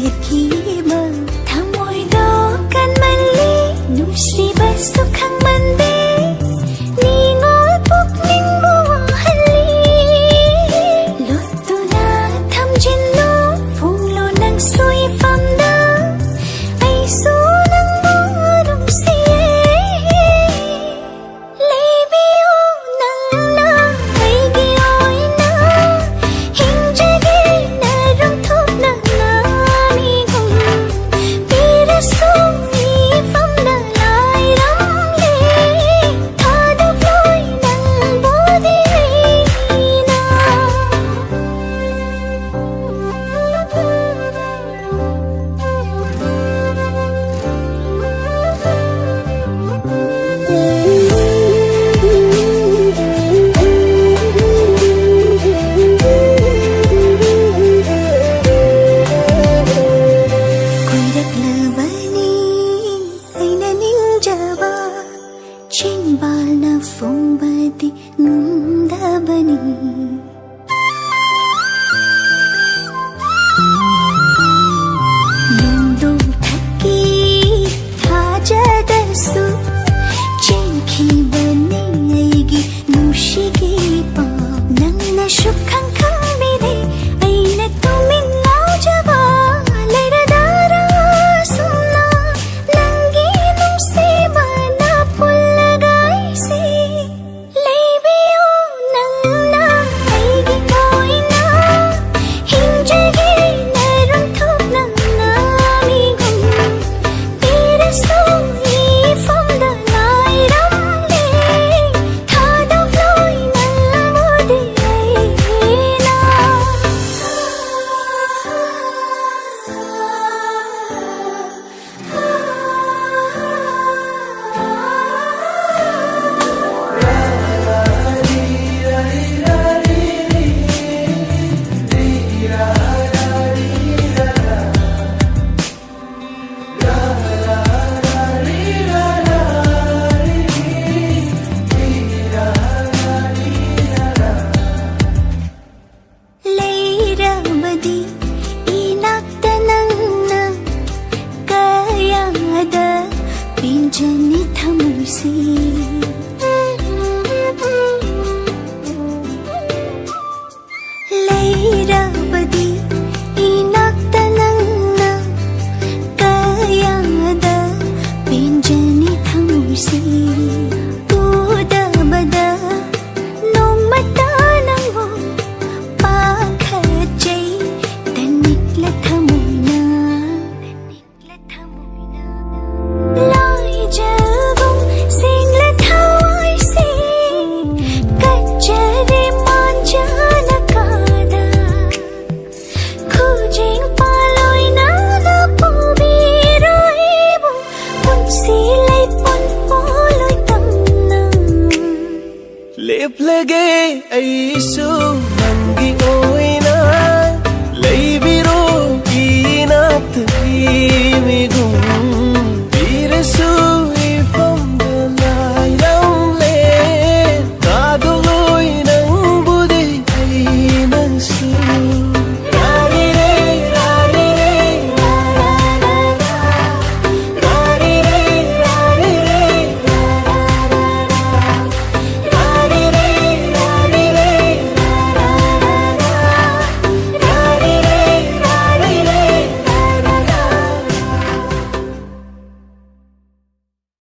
ꯄꯤꯔꯛꯈꯤꯕ ꯊꯃꯣꯏꯗꯣ ꯀꯟꯃꯜꯂꯤ ꯅꯨꯡꯁꯤꯕ ꯁꯨꯈꯪꯃꯟꯗꯦ ꯅꯤꯡꯉꯣꯜ ꯄꯨꯛꯅꯤꯡꯕꯨ ꯋꯥꯍꯜꯂꯤ ꯂꯣꯠꯇꯨꯅ ꯊꯝꯖꯤꯜꯂꯨ ꯐꯣꯡꯂꯣ ꯅꯪꯁꯨ ꯏꯐꯝꯗ ꯑꯩꯁꯨ ꯅꯪꯕꯨ ꯅꯨꯡꯁꯤꯌꯦ ꯂꯩꯕꯤꯌꯨ ꯅꯪꯅ ꯑꯩꯒꯤ ꯑꯣꯏꯅ ꯍꯤꯡꯖꯒꯦ ꯅꯔꯨꯝꯊꯣꯛꯅ ꯉꯥꯡꯏꯒꯨꯝ ꯄꯤꯔꯁꯨ 이밤나 ላይረምሌ 타도floy ꯆꯦꯡꯕꯥꯜꯅ ꯐꯣꯡꯕꯗꯤ ꯉꯝꯗꯕꯅꯤ ꯅꯣꯡꯗꯣꯡꯊꯛꯀꯤ ꯊꯥꯖꯗꯁꯨ ꯆꯦꯟꯈꯤꯕꯅꯤ ꯑꯩꯒꯤ ꯅꯨꯡꯁꯤꯒꯤ ꯄꯥꯎ ꯅꯪꯅꯁꯨ ꯈꯪꯕꯤꯗꯦ ꯑꯩꯅ ꯇꯨꯃꯤꯟ ꯂꯥꯎꯖꯕ ꯂꯩꯔꯗꯔꯥ ꯁꯨꯝꯅ ꯅꯪꯒꯤ ꯅꯨꯡꯁꯤꯕꯅ ꯄꯨꯜꯂꯒ ꯑꯩꯁꯦ ꯂꯩꯕꯤꯌꯨ ꯅꯪꯅ ꯑꯩꯒꯤ ꯑꯣꯏꯅ ꯍꯤꯡꯖꯒꯦ ꯅꯔꯨꯝꯊꯣꯛꯅ ꯉꯥꯡꯏꯒꯨꯝ ꯄꯤꯔꯁꯨ 이밤나 ላይረምሌ 타도floy ꯅꯪꯕꯨꯗꯤ ꯂꯩꯔꯕꯗꯤ ꯏꯅꯥꯛꯇ ꯅꯪꯅ ꯀꯌꯥꯗ ꯄꯦꯟꯖꯅꯤ ꯊꯃꯣꯏꯁꯦ ꯂꯩꯔꯕꯗꯤ 이낙다 ꯅꯪꯅ ꯀꯌꯥꯗ ꯄꯦꯟꯖꯅꯤ ꯊꯃꯣꯏꯁꯦ ꯎꯗꯕꯗ ꯅꯣꯡꯃꯇ ꯅꯪꯕꯨ पाखचै तनिक्ल थमुना लाइजगुम सिंगल थवाइसे कच्चरे मांजन कादा खुजिंग पालोय नाना पुबिरोइबु पुंसिलै पुनपोलोय तमना लेप्लगे ऐसु नंगी ओय